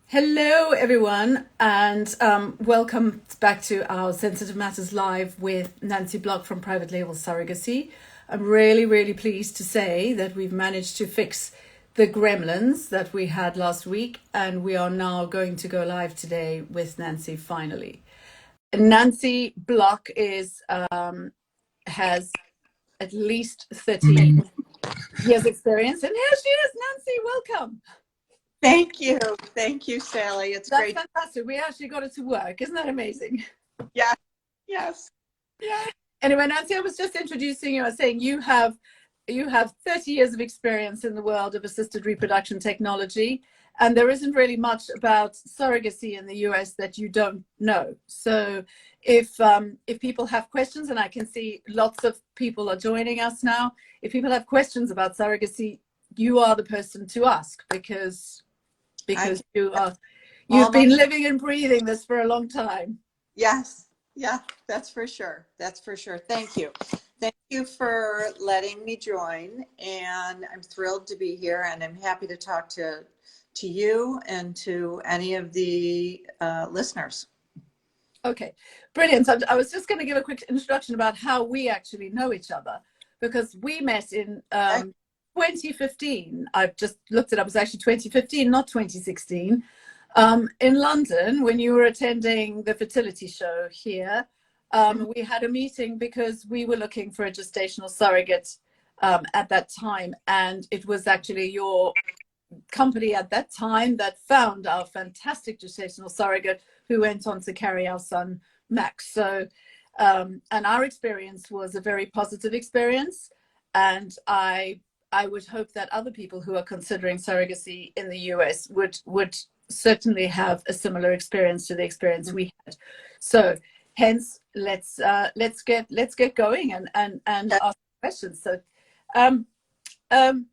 Hello, everyone, and welcome back to our Sensitive Matters Live with Nancy Block from Private Label Surrogacy. I'm really, really pleased to say that we've managed to fix the gremlins that we had last week, and we are now going to go live today with Nancy finally. Nancy Block has at least 30 years experience, and here she is. Nancy, welcome. Thank you. Thank you, Sally. It's That's great. fantastic. We actually got it to work. Isn't that amazing? Yeah. Yes. Yeah. Anyway, Nancy, I was just introducing you. I was saying you have 30 years of experience in the world of assisted reproduction technology, and there isn't really much about surrogacy in the US that you don't know. So if people have questions, and I can see lots of people are joining us now, if people have questions about surrogacy, you are the person to ask because you've been living and breathing this for a long time. Yes. Yeah, that's for sure. That's for sure. Thank you. Thank you for letting me join. And I'm thrilled to be here, and I'm happy to talk to you and to any of the listeners. Okay, brilliant. So I was just going to give a quick introduction about how we actually know each other, because we met in 2015. I've just looked it up. It was actually 2015, not 2016, in London when you were attending the fertility show here. We had a meeting because we were looking for a gestational surrogate at that time, and it was actually your company at that time that found our fantastic gestational surrogate who went on to carry our son Max. So and our experience was a very positive experience, and I would hope that other people who are considering surrogacy in the US would certainly have a similar experience to the experience we had. So hence let's get going and ask questions. So um, um,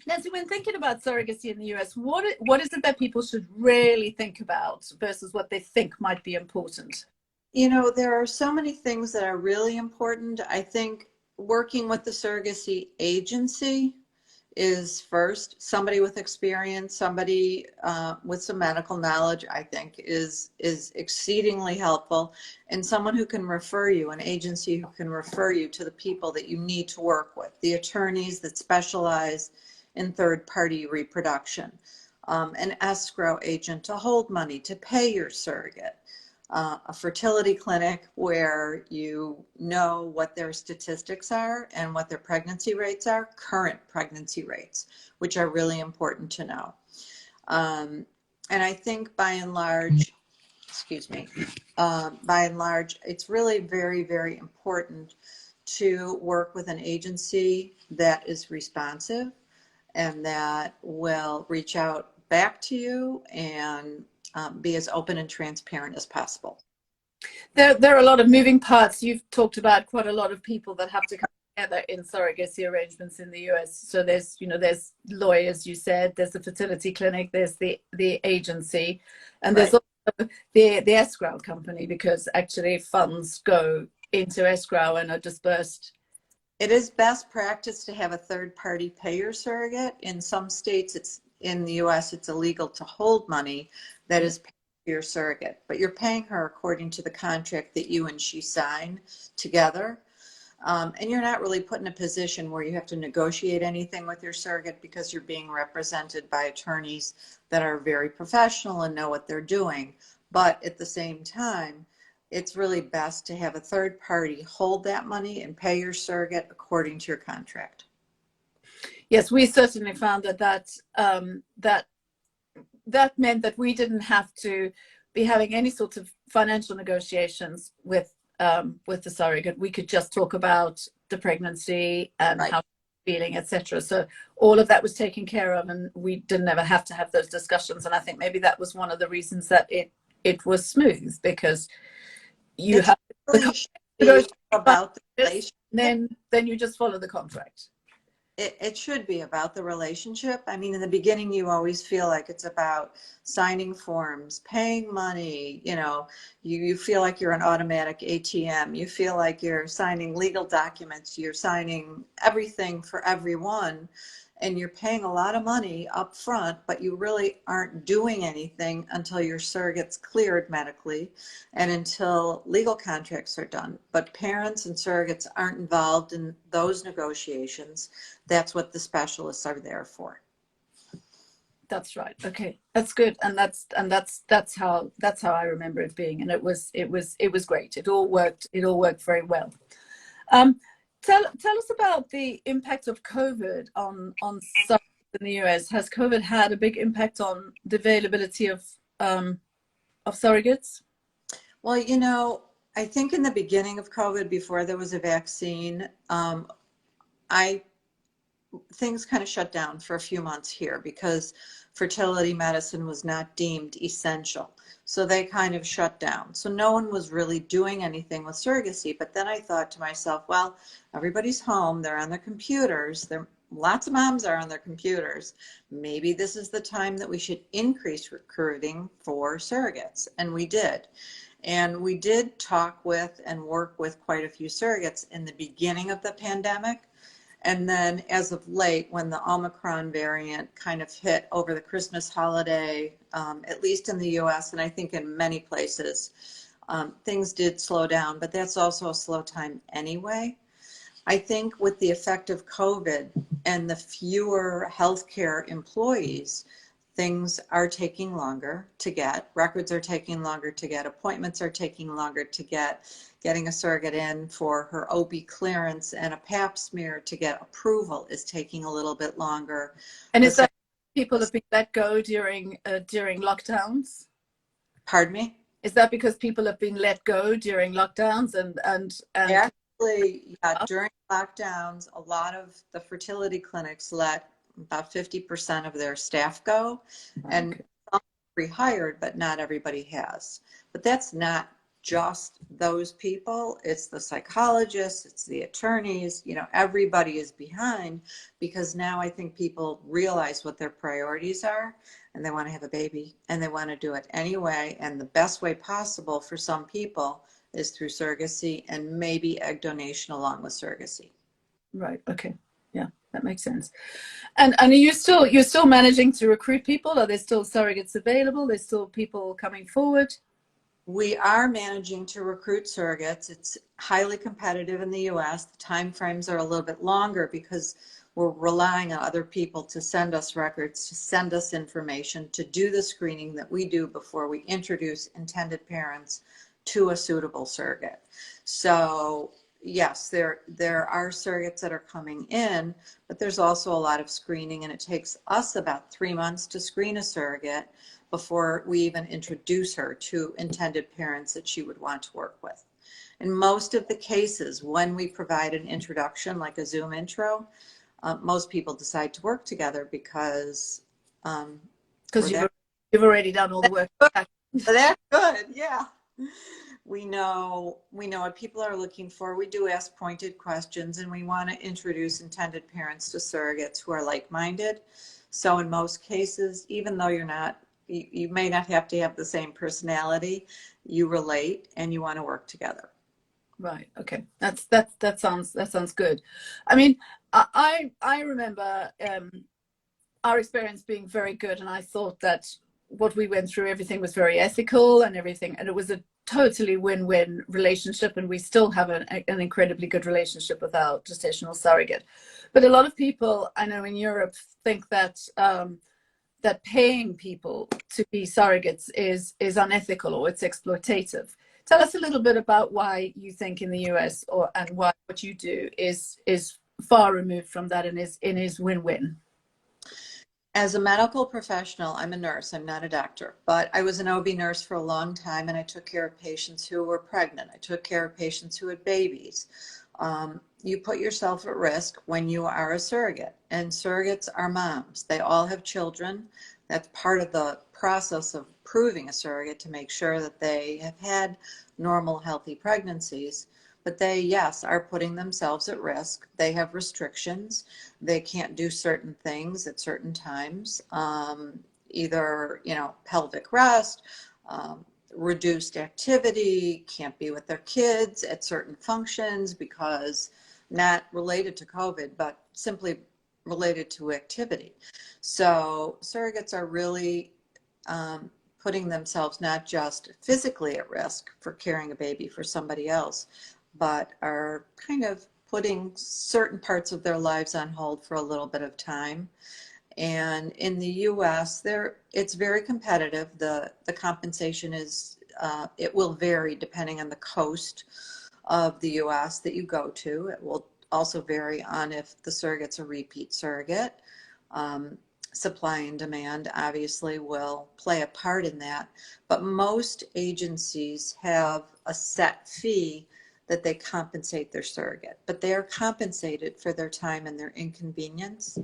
Nancy, when thinking about surrogacy in the US, what is it that people should really think about versus what they think might be important? You know, there are so many things that are really important. I think working with the surrogacy agency is first. Somebody with experience, somebody with some medical knowledge, I think is exceedingly helpful, and someone who can refer you, an agency who can refer you to the people that you need to work with, the attorneys that specialize in third-party reproduction, an escrow agent to hold money, to pay your surrogate, a fertility clinic where you know what their statistics are and what their pregnancy rates are, current pregnancy rates, which are really important to know. And I think by and large, excuse me, by and large, it's really very, very important to work with an agency that is responsive and that will reach out back to you and be as open and transparent as possible. There are a lot of moving parts. You've talked about quite a lot of people that have to come together in surrogacy arrangements in the US. So there's lawyers, you said, there's the fertility clinic, there's the agency, and there's also the escrow company, because actually funds go into escrow and are dispersed. It is best practice to have a third-party payer surrogate. In some states, in the US, it's illegal to hold money that is paid to your surrogate, but you're paying her according to the contract that you and she sign together. And you're not really put in a position where you have to negotiate anything with your surrogate because you're being represented by attorneys that are very professional and know what they're doing. But at the same time, it's really best to have a third party hold that money and pay your surrogate according to your contract. Yes, we certainly found that meant that we didn't have to be having any sort of financial negotiations with the surrogate. We could just talk about the pregnancy and how feeling, etc. So all of that was taken care of, and we didn't ever have to have those discussions. And I think maybe that was one of the reasons that it was smooth, because you It's have really the about the relationship. then you just follow the contract. It should be about the relationship. I mean, in the beginning, you always feel like it's about signing forms, paying money, you feel like you're an automatic ATM. You feel like you're signing legal documents. You're signing everything for everyone. and you're paying a lot of money up front, but you really aren't doing anything until your surrogate's cleared medically and until legal contracts are done. But parents and surrogates aren't involved in those negotiations. That's what the specialists are there for. That's right. Okay, that's good, and that's how I remember it being, and it was great. It all worked. It all worked very well. Um, tell us about the impact of COVID on surrogates in the US. Has COVID had a big impact on the availability of surrogates? Well, you know, I think in the beginning of COVID, before there was a vaccine, I things kind of shut down for a few months here because fertility medicine was not deemed essential. So they kind of shut down. So no one was really doing anything with surrogacy. But then I thought to myself, well, everybody's home, they're on their computers, lots of moms are on their computers. Maybe this is the time that we should increase recruiting for surrogates. And we did. And we did talk with and work with quite a few surrogates in the beginning of the pandemic. And then as of late, when the Omicron variant kind of hit over the Christmas holiday, at least in the US, and I think in many places, things did slow down, but that's also a slow time anyway. I think with the effect of COVID and the fewer healthcare employees, things are taking longer to get. Records are taking longer to get. Appointments are taking longer to get. Getting a surrogate in for her OB clearance and a pap smear to get approval is taking a little bit longer. And is that people have been let go during lockdowns? Pardon me? Is that because people have been let go during lockdowns and Actually, yeah, during lockdowns, a lot of the fertility clinics let about 50% of their staff go, and some rehired, but not everybody has. But that's not just those people. It's the psychologists, it's the attorneys, you know, everybody is behind because now I think people realize what their priorities are and they want to have a baby and they want to do it anyway. And the best way possible for some people is through surrogacy and maybe egg donation along with surrogacy. Right. Okay. Yeah, that makes sense. And are you're still managing to recruit people? Are there still surrogates available? There's still people coming forward? We are managing to recruit surrogates. It's highly competitive in the US. The time frames are a little bit longer because we're relying on other people to send us records, to send us information, to do the screening that we do before we introduce intended parents to a suitable surrogate. So yes, there are surrogates that are coming in, but there's also a lot of screening, and it takes us about 3 months to screen a surrogate before we even introduce her to intended parents that she would want to work with. In most of the cases, when we provide an introduction, like a Zoom intro, most people decide to work together because you've already done all the work. That's good, yeah. We know what people are looking for. We do ask pointed questions, and we want to introduce intended parents to surrogates who are like-minded. So in most cases, even though you may not have to have the same personality, you relate and you want to work together. Right. Okay. That sounds good. I mean, I remember our experience being very good, and I thought that what we went through, everything was very ethical and everything, and it was a totally win-win relationship, and we still have an incredibly good relationship with our gestational surrogate. But a lot of people I know in Europe think that that paying people to be surrogates is unethical or it's exploitative. Tell us a little bit about why you think in the US and why what you do is far removed from that and is win-win. As a medical professional, I'm a nurse, I'm not a doctor, but I was an OB nurse for a long time, and I took care of patients who were pregnant. I took care of patients who had babies. You put yourself at risk when you are a surrogate, and surrogates are moms. They all have children. That's part of the process of proving a surrogate, to make sure that they have had normal, healthy pregnancies. But they, yes, are putting themselves at risk. They have restrictions. They can't do certain things at certain times, either, pelvic rest, reduced activity, can't be with their kids at certain functions because not related to COVID, but simply related to activity. So surrogates are really putting themselves not just physically at risk for carrying a baby for somebody else, but are kind of putting certain parts of their lives on hold for a little bit of time. And in the US, it's very competitive. The compensation is, it will vary depending on the coast of the US that you go to. It will also vary on if the surrogate's a repeat surrogate. Supply and demand obviously will play a part in that, but most agencies have a set fee that they compensate their surrogate, but they are compensated for their time and their inconvenience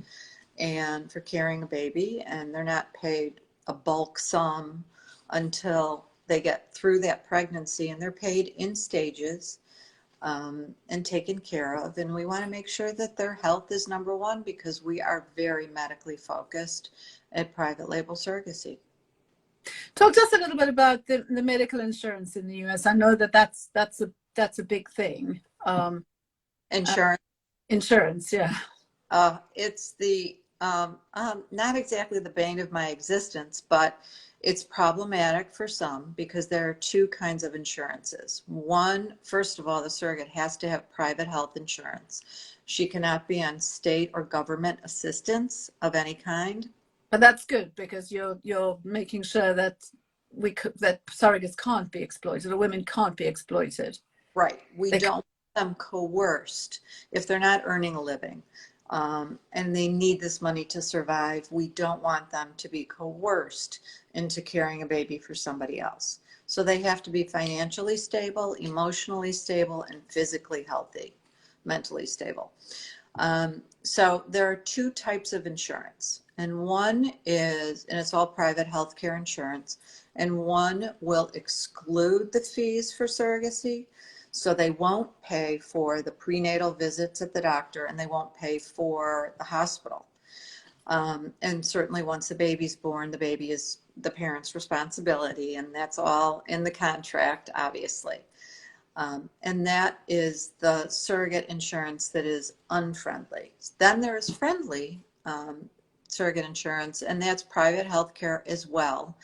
and for carrying a baby, and they're not paid a bulk sum until they get through that pregnancy, and they're paid in stages and taken care of. And we want to make sure that their health is number one, because we are very medically focused at Private Label Surrogacy. Talk to us a little bit about the medical insurance in the US. I know that that's a big thing. Insurance. Insurance, yeah. It's the not exactly the bane of my existence, but it's problematic for some because there are two kinds of insurances. One, first of all, the surrogate has to have private health insurance. She cannot be on state or government assistance of any kind. But that's good, because you're making sure that that surrogates can't be exploited, or women can't be exploited. Right. We don't want them coerced if they're not earning a living. And they need this money to survive. We don't want them to be coerced into carrying a baby for somebody else. So they have to be financially stable, emotionally stable, and physically healthy, mentally stable. So there are two types of insurance, and one is, and it's all private healthcare insurance, and one will exclude the fees for surrogacy. So they won't pay for the prenatal visits at the doctor, and they won't pay for the hospital. And certainly once the baby's born, the baby is the parent's responsibility, and that's all in the contract, obviously. And that is the surrogate insurance that is unfriendly. Then there is friendly surrogate insurance, and that's private health care as well.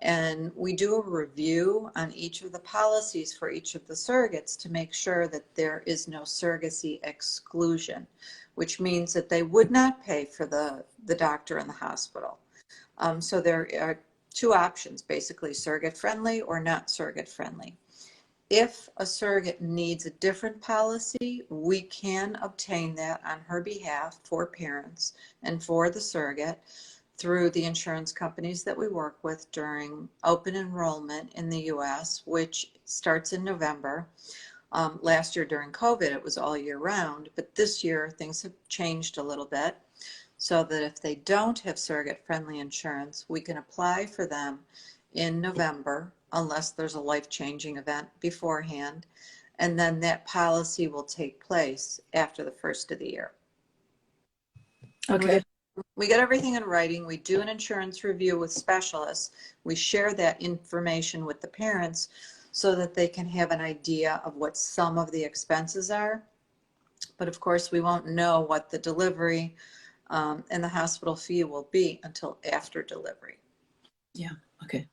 And we do a review on each of the policies for each of the surrogates to make sure that there is no surrogacy exclusion, which means that they would not pay for the doctor in the hospital. So there are two options, basically surrogate friendly or not surrogate friendly. If a surrogate needs a different policy, we can obtain that on her behalf for parents and for the surrogate through the insurance companies that we work with during open enrollment in the US, which starts in November. Last year during COVID, it was all year round, but this year things have changed a little bit, so that if they don't have surrogate-friendly insurance, we can apply for them in November, unless there's a life-changing event beforehand, and then that policy will take place after the first of the year. Okay. We get everything in writing. We do an insurance review with specialists. We share that information with the parents so that they can have an idea of what some of the expenses are. But of course, we won't know what the delivery and the hospital fee will be until after delivery. Yeah. Okay.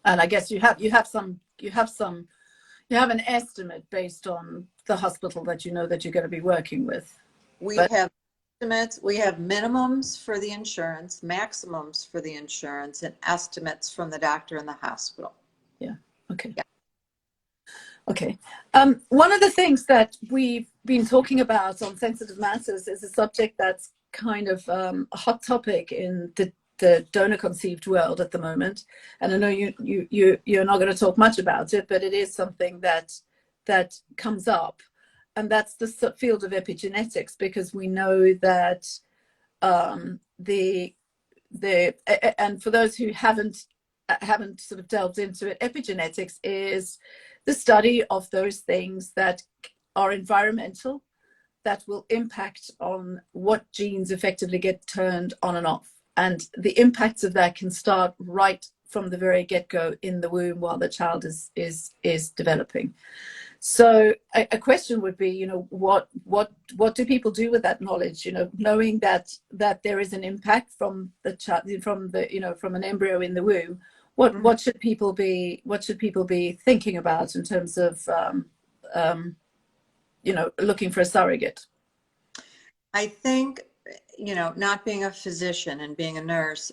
And I guess you have an estimate based on the hospital that you know that you're going to be working with. We have estimates, we have minimums for the insurance, maximums for the insurance, and estimates from the doctor and the hospital. Yeah. Okay. Yeah. Okay. One of the things that we've been talking about on Sensitive Matters is a subject that's kind of a hot topic in the donor conceived world at the moment. And I know you're not going to talk much about it, but it is something that comes up. And that's the field of epigenetics, because we know that and for those who haven't sort of delved into it, epigenetics is the study of those things that are environmental, that will impact on what genes effectively get turned on and off. And the impacts of that can start right from the very get-go in the womb while the child is developing. So a question would be, you know, what do people do with that knowledge? You know, knowing that there is an impact from the child, from the, you know, from an embryo in the womb. What should people be thinking about in terms of you know, looking for a surrogate? I think, you know, not being a physician and being a nurse,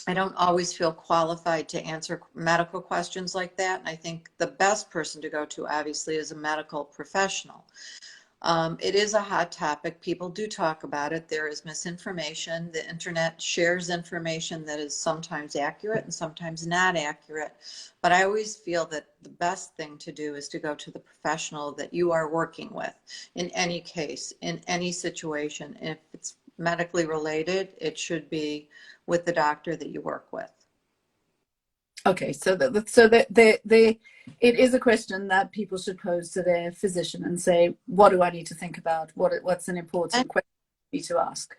I don't always feel qualified to answer medical questions like that. And I think the best person to go to, obviously, is a medical professional. It is a hot topic. People do talk about it. There is misinformation. The internet shares information that is sometimes accurate and sometimes not accurate. But I always feel that the best thing to do is to go to the professional that you are working with in any case, in any situation. If it's medically related, it should be with the doctor that you work with. Okay, so it is a question that people should pose to their physician and say, what do I need to think about? What's an important question for me to ask?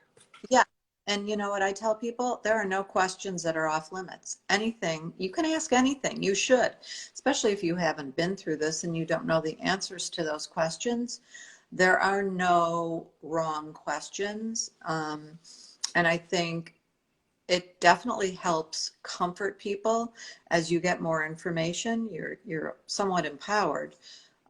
Yeah. And you know what I tell people? There are no questions that are off limits. Anything, you can ask anything. You should, especially if you haven't been through this and you don't know the answers to those questions. There are no wrong questions. And I think it definitely helps comfort people as you get more information. You're somewhat empowered.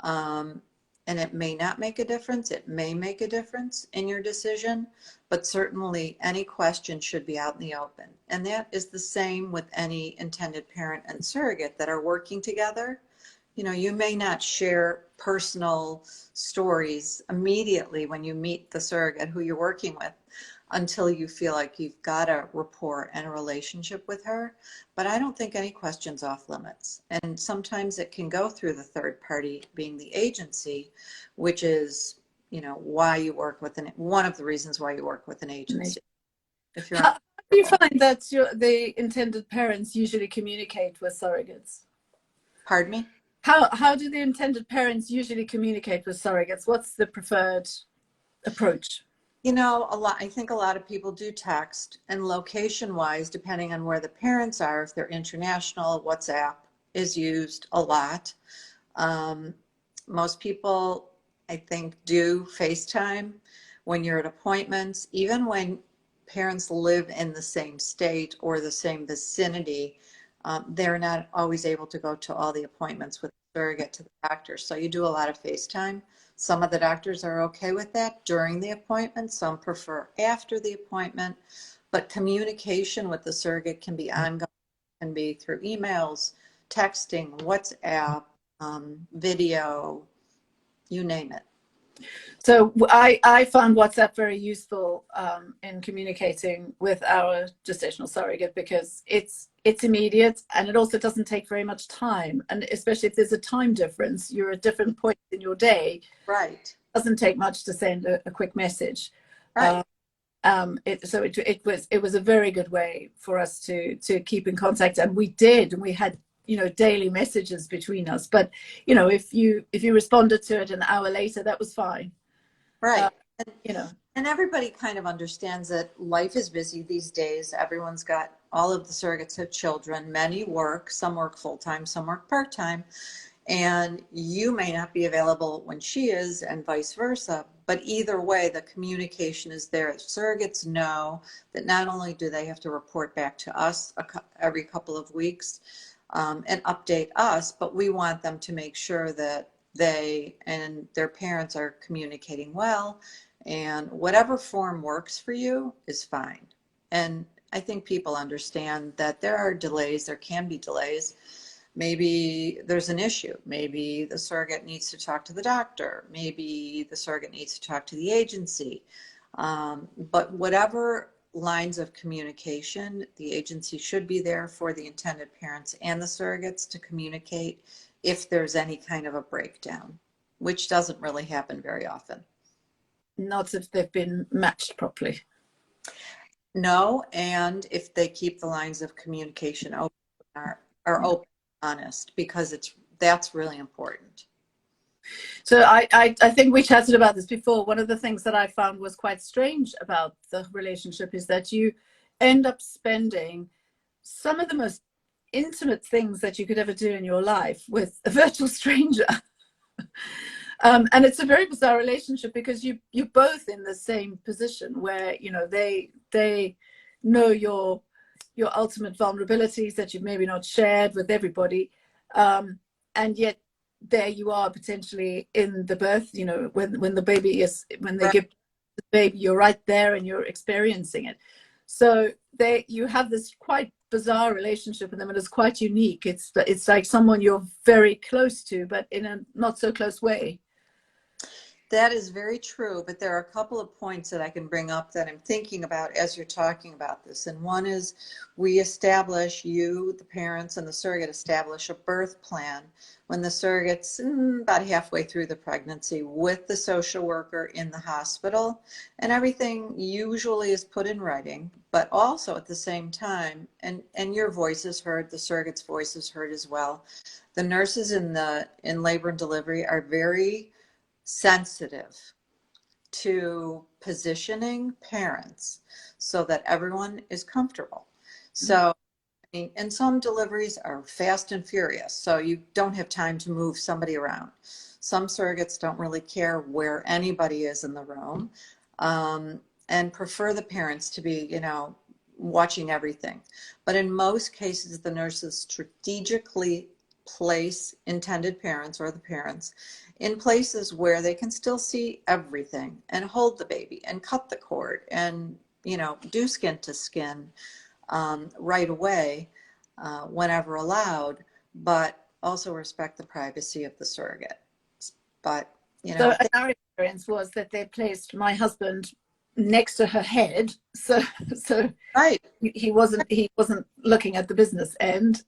And it may not make a difference. It may make a difference in your decision, but certainly any question should be out in the open. And that is the same with any intended parent and surrogate that are working together. You know, you may not share personal stories immediately when you meet the surrogate who you're working with until you feel like you've got a rapport and a relationship with her. But I don't think any question's off limits. And sometimes it can go through the third party, being the agency, which is, you know, why you work with one of the reasons why you work with an agency. If you're How do you find that the intended parents usually communicate with surrogates? Pardon me? How do the intended parents usually communicate with surrogates? What's the preferred approach? You know, I think a lot of people do text, and location wise, depending on where the parents are, if they're international, WhatsApp is used a lot. Most people, I think, do FaceTime when you're at appointments, even when parents live in the same state or the same vicinity. They're not always able to go to all the appointments with the surrogate to the doctor. So you do a lot of FaceTime. Some of the doctors are okay with that during the appointment. Some prefer after the appointment. But communication with the surrogate can be ongoing, can be through emails, texting, WhatsApp, video, you name it. So I found WhatsApp very useful in communicating with our gestational surrogate because it's immediate and it also doesn't take very much time. And especially if there's a time difference, you're at different points in your day. Right. It doesn't take much to send a quick message. Right. It was a very good way for us to keep in contact, and we had, you know, daily messages between us. But you know, if you responded to it an hour later, that was fine. Right. You know, and everybody kind of understands that life is busy these days. Everyone's got, all of the surrogates have children. Many work, some work full-time, some work part-time. And you may not be available when she is and vice versa. But either way, the communication is there. Surrogates know that not only do they have to report back to us every couple of weeks and update us, but we want them to make sure that they and their parents are communicating well, and whatever form works for you is fine. And I think people understand that there are delays, there can be delays. Maybe there's an issue. Maybe the surrogate needs to talk to the doctor. Maybe the surrogate needs to talk to the agency. But whatever lines of communication, the agency should be there for the intended parents and the surrogates to communicate if there's any kind of a breakdown, which doesn't really happen very often. not if they've been matched properly. No, and if they keep the lines of communication open, are open, honest, because that's really important. So I think we chatted about this before. One of the things that I found was quite strange about the relationship is that you end up spending some of the most intimate things that you could ever do in your life with a virtual stranger. And it's a very bizarre relationship because you're both in the same position where, you know, they know your ultimate vulnerabilities that you've maybe not shared with everybody. And yet there you are potentially in the birth, you know, when the baby is, when they Right. give the baby, you're right there and you're experiencing it. So you have this quite bizarre relationship with them, and it's quite unique. It's like someone you're very close to, but in a not so close way. That is very true, but there are a couple of points that I can bring up that I'm thinking about as you're talking about this. And one is we establish, you, the parents, and the surrogate establish a birth plan when the surrogate's about halfway through the pregnancy with the social worker in the hospital. And everything usually is put in writing, but also at the same time, and your voice is heard, the surrogate's voice is heard as well. The nurses in labor and delivery are very sensitive to positioning parents so that everyone is comfortable. So, I mean, and some deliveries are fast and furious, so you don't have time to move somebody around. Some surrogates don't really care where anybody is in the room, and prefer the parents to be, you know, watching everything. But in most cases, the nurses strategically place intended parents or the parents in places where they can still see everything and hold the baby and cut the cord and, you know, do skin to skin right away whenever allowed, but also respect the privacy of the surrogate. But, you So know, our experience was that they placed my husband next to her head, so right. he wasn't looking at the business end.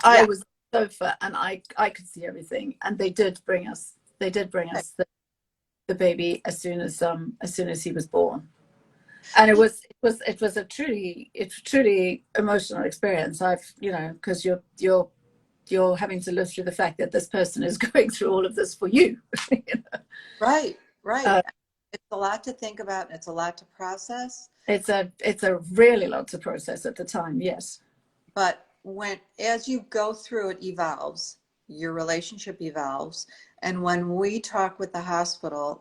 I Yeah. was on the sofa and I could see everything, and they did bring us Right. the baby as soon as he was born. And it was a truly emotional experience. I've, you know, because you're having to live through the fact that this person is going through all of this for you. You know? Right. Right. uh, It's a lot to think about. It's a lot to process. it's a really lot to process at the time. Yes. But as you go through, it evolves, your relationship evolves. And when we talk with the hospital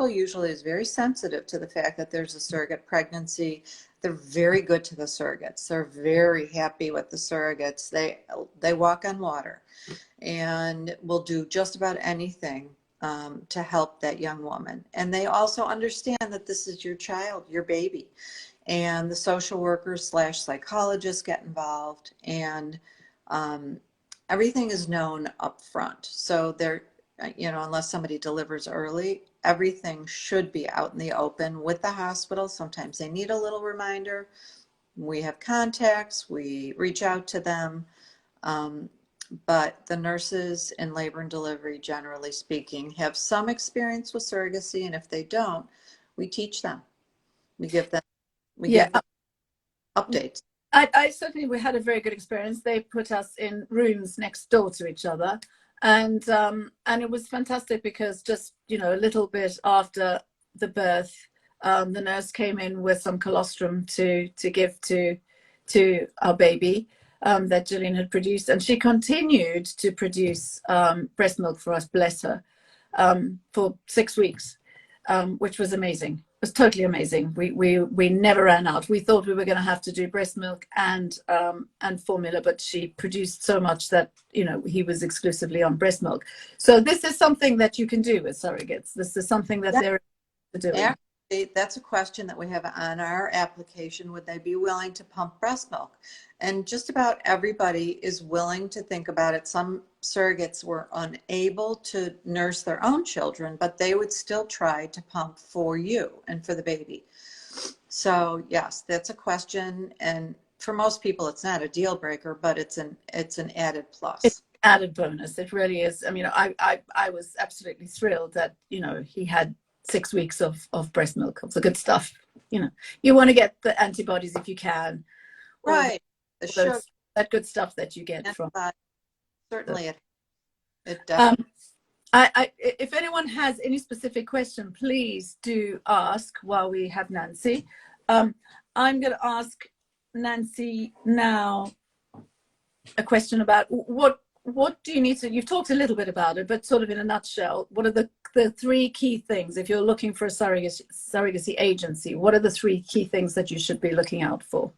usually is very sensitive to the fact that there's a surrogate pregnancy. They're very good to the surrogates. They're very happy with the surrogates. They walk on water and will do just about anything to help that young woman. And they also understand that this is your child, your baby. And the social workers slash psychologists get involved, and everything is known up front. So they're, you know, unless somebody delivers early, everything should be out in the open with the hospital. Sometimes they need a little reminder. We have contacts, we reach out to them. But the nurses in labor and delivery, generally speaking, have some experience with surrogacy, and if they don't, we teach them. We give them Yeah. updates. I certainly, we had a very good experience. They put us in rooms next door to each other, and it was fantastic because just, you know, a little bit after the birth, the nurse came in with some colostrum to give to our baby that Gillian had produced, and she continued to produce breast milk for us, bless her, for 6 weeks, which was amazing. It was totally amazing. We never ran out. We thought we were going to have to do breast milk and formula, but she produced so much that, you know, he was exclusively on breast milk. So this is something that you can do with surrogates. This is something that they're doing. Actually, that's a question that we have on our application. Would they be willing to pump breast milk? And just about everybody is willing to think about it. Some surrogates were unable to nurse their own children, but they would still try to pump for you and for the baby. So yes, that's a question. And for most people, it's not a deal breaker, but it's an added plus. It's an added bonus. It really is. I mean, I was absolutely thrilled that, you know, he had 6 weeks of breast milk, of the good stuff. You know, you want to get the antibodies if you can, Right. The sugar, that good stuff that you get from. certainly it does. If anyone has any specific question, please do ask while we have Nancy. I'm going to ask Nancy now a question about what what do you need to, you've talked a little bit about it, but sort of in a nutshell, what are the three key things if you're looking for a surrogacy agency? What are the three key things that you should be looking out for?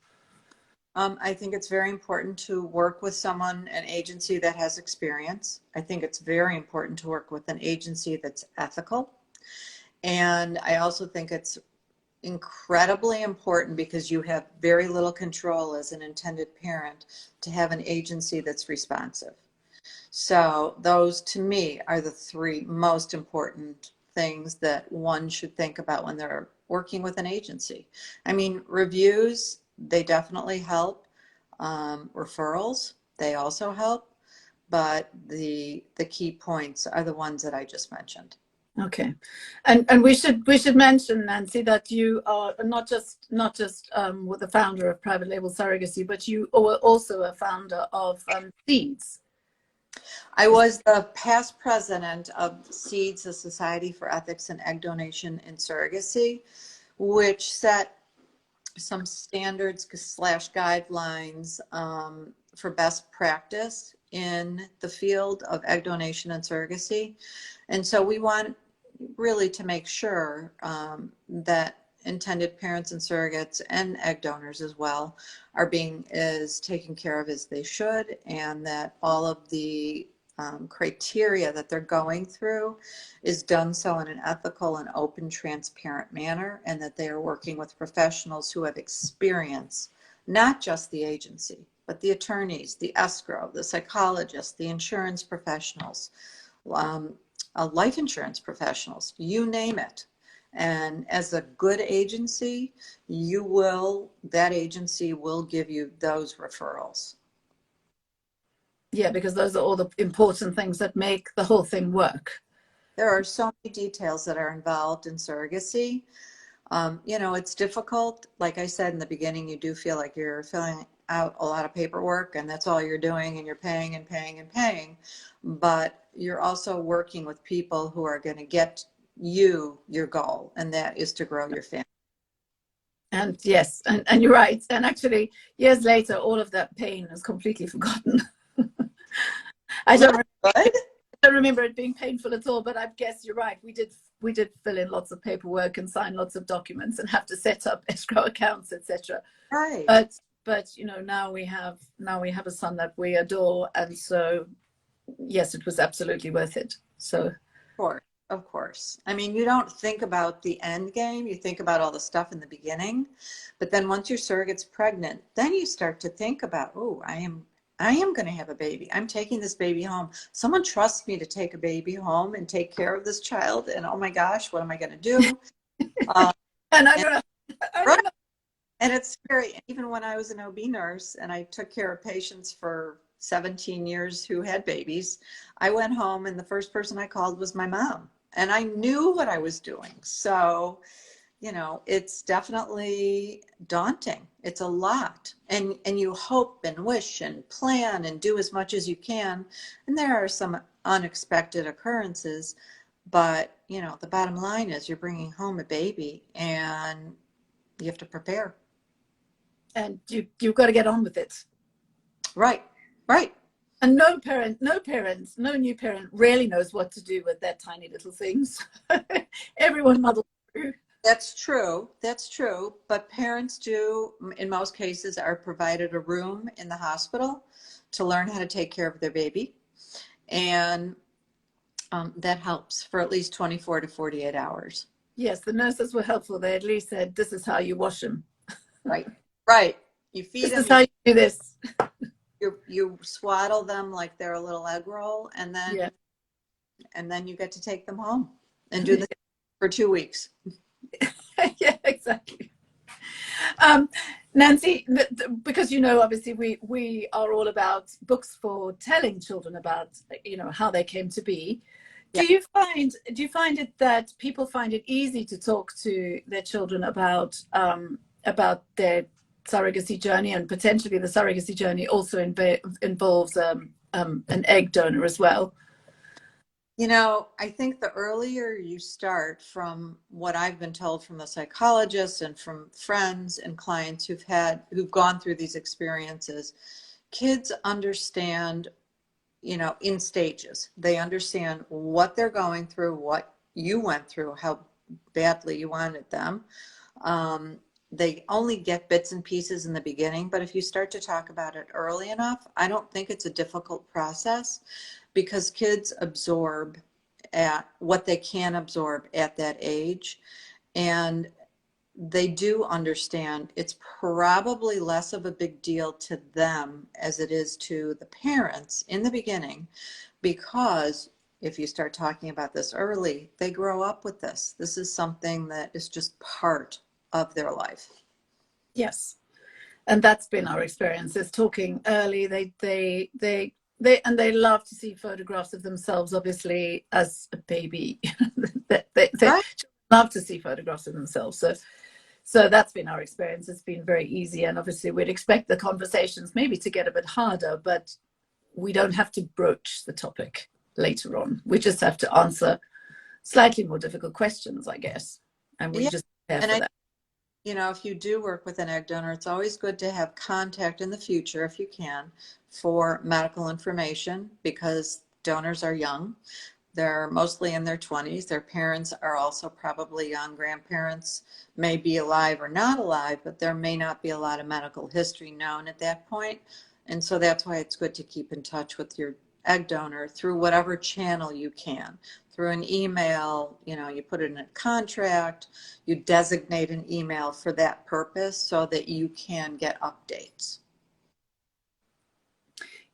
I think it's very important to work with someone, an agency that has experience. I think it's very important to work with an agency that's ethical. And I also think it's incredibly important, because you have very little control as an intended parent, to have an agency that's responsive. So those, to me, are the three most important things that one should think about when they're working with an agency. I mean, reviews, they definitely help. Referrals, they also help. But the key points are the ones that I just mentioned. Okay, and we should mention, Nancy, that you are not just with the founder of Private Label Surrogacy, but you are also a founder of Seeds. I was the past president of Seeds, the Society for Ethics in Egg Donation and Surrogacy, which set some standards slash guidelines for best practice in the field of egg donation and surrogacy. And so we want really to make sure that intended parents and surrogates and egg donors as well are being as taken care of as they should, and that all of the criteria that they're going through is done so in an ethical and open, transparent manner, and that they are working with professionals who have experience, not just the agency, but the attorneys, the escrow, the psychologists, the insurance professionals, life insurance professionals, you name it. And as a good agency, that agency will give you those referrals. Yeah, because those are all the important things that make the whole thing work. There are so many details that are involved in surrogacy. It's difficult. Like I said in the beginning, you do feel like you're filling out a lot of paperwork and that's all you're doing, and you're paying and paying and paying. But you're also working with people who are going to get you your goal, and that is to grow your family. And yes, and you're right. And actually, years later, all of that pain is completely forgotten. I don't remember it being painful at all, but I guess you're right. We did fill in lots of paperwork and sign lots of documents and have to set up escrow accounts, etc. Right. But now we have a son that we adore, and so yes, it was absolutely worth it. So of course. I mean, you don't think about the end game. You think about all the stuff in the beginning, but then once your surrogate's pregnant, then you start to think about, oh, I am going to have a baby. I'm taking this baby home. Someone trusts me to take a baby home and take care of this child. And oh my gosh, what am I going to do? And I don't know. And it's scary. Even when I was an OB nurse and I took care of patients for 17 years who had babies, I went home and the first person I called was my mom. And I knew what I was doing. So, it's definitely daunting. It's a lot. And you hope and wish and plan and do as much as you can. And there are some unexpected occurrences. But, the bottom line is you're bringing home a baby and you have to prepare. And you've got to get on with it. Right. And no new parent really knows what to do with their tiny little things. Everyone muddles through. That's true. But parents do, in most cases, are provided a room in the hospital to learn how to take care of their baby. And that helps for at least 24 to 48 hours. Yes, the nurses were helpful. They at least said, this is how you wash them. Right. You feed them. This is how you do this. You swaddle them like they're a little egg roll, and then you get to take them home and do this for 2 weeks. Yeah, exactly. Nancy, because obviously we are all about books for telling children about how they came to be. Do you find it that people find it easy to talk to their children about their surrogacy journey, and potentially the surrogacy journey also involves an egg donor as well? I think the earlier you start, from what I've been told from the psychologists and from friends and clients who've gone through these experiences, kids understand in stages. They understand what they're going through, what you went through, how badly you wanted them. They only get bits and pieces in the beginning, but if you start to talk about it early enough, I don't think it's a difficult process, because kids absorb at what they can absorb at that age. And they do understand it's probably less of a big deal to them as it is to the parents in the beginning, because if you start talking about this early, they grow up with this. This is something that is just part of their life. Yes. And that's been our experience, is talking early. They love to see photographs of themselves, obviously, as a baby. they Right. love to see photographs of themselves. So that's been our experience. It's been very easy. And obviously we'd expect the conversations maybe to get a bit harder, but we don't have to broach the topic later on. We just have to answer slightly more difficult questions, I guess. And we Yeah. just prepare And for that. if you do work with an egg donor, it's always good to have contact in the future, if you can, for medical information, because donors are young. They're mostly in their 20s. Their parents are also probably young. Grandparents may be alive or not alive, but there may not be a lot of medical history known at that point. And so that's why it's good to keep in touch with your egg donor through whatever channel you can. Through an email, you put it in a contract, you designate an email for that purpose so that you can get updates.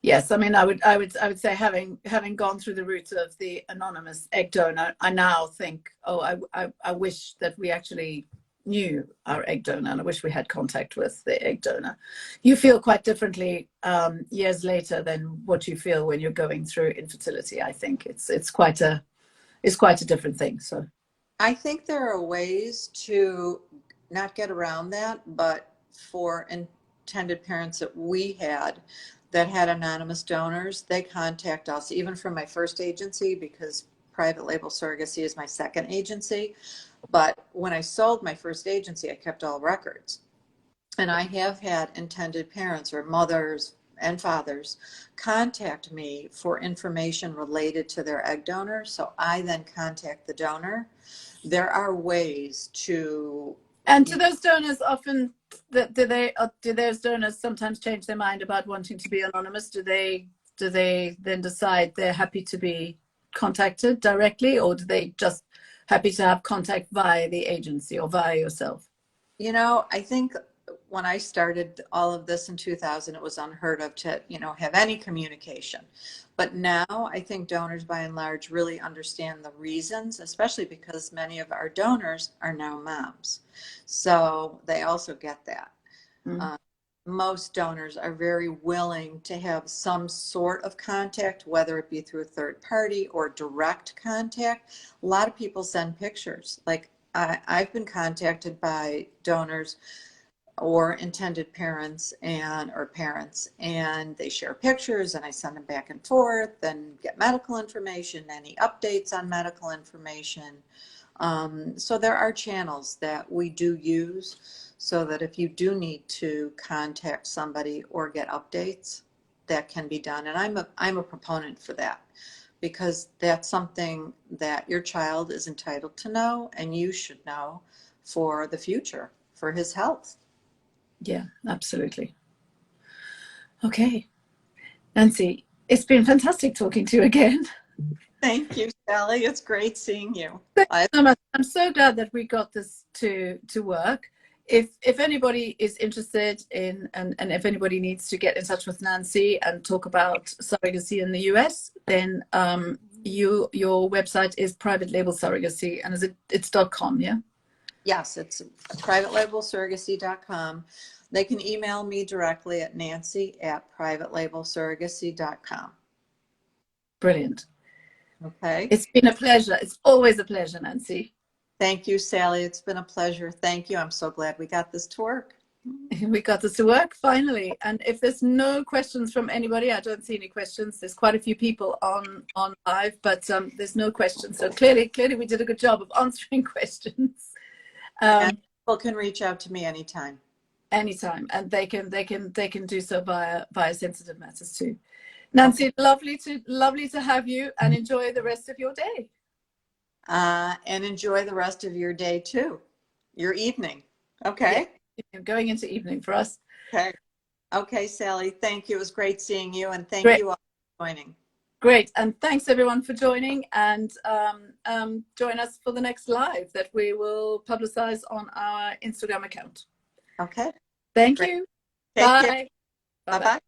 Yes, I mean, I would say, having gone through the route of the anonymous egg donor, I now think, oh, I wish that we actually knew our egg donor, and I wish we had contact with the egg donor. You feel quite differently years later than what you feel when you're going through infertility. I think it's quite a different thing. So I think there are ways to not get around that, but for intended parents that we had that had anonymous donors, they contact us, even from my first agency, because Private Label Surrogacy is my second agency. But when I sold my first agency, I kept all records. And I have had intended parents, or mothers and fathers, contact me for information related to their egg donor. So I then contact the donor. There are ways to. And do those donors often, do those donors sometimes change their mind about wanting to be anonymous? Do they then decide they're happy to be contacted directly, or do they just happy to have contact via the agency or via yourself? I think when I started all of this in 2000, it was unheard of to, have any communication. But now I think donors by and large really understand the reasons, especially because many of our donors are now moms. So they also get that. Mm. Most donors are very willing to have some sort of contact, whether it be through a third party or direct contact. A lot of people send pictures. Like I've been contacted by donors or intended parents or parents, and they share pictures, and I send them back and forth and get medical information, any updates on medical information. So there are channels that we do use, so that if you do need to contact somebody or get updates, that can be done. And I'm a proponent for that, because that's something that your child is entitled to know, and you should know for the future, for his health. Yeah, absolutely. Okay, Nancy, it's been fantastic talking to you again. Thank you, Sally. It's great seeing you. Thank you so much. I'm so glad that we got this to work. If anybody is interested in, and if anybody needs to get in touch with Nancy and talk about surrogacy in the US, then your website is Private Label Surrogacy, and it's .com, yeah? Yes, it's privatelabelsurrogacy.com. They can email me directly at nancy@privatelabelsurrogacy.com. Brilliant. Okay. It's been a pleasure. It's always a pleasure, Nancy. Thank you, Sally. It's been a pleasure. Thank you. I'm so glad we got this to work. We got this to work finally. And if there's no questions from anybody, I don't see any questions. There's quite a few people on live, but there's no questions. So clearly we did a good job of answering questions. And people can reach out to me anytime. Anytime, and they can do so via sensitive matters too. Nancy, lovely to have you, and enjoy the rest of your day. And enjoy the rest of your day too, your evening. Okay. Yeah, going into evening for us. Okay. Okay, Sally, thank you. It was great seeing you, and thank Great. you all for joining. Great, and thanks everyone for joining, and join us for the next live that we will publicize on our Instagram account. Okay. Thank Great. you. Take Bye. care. Bye-bye.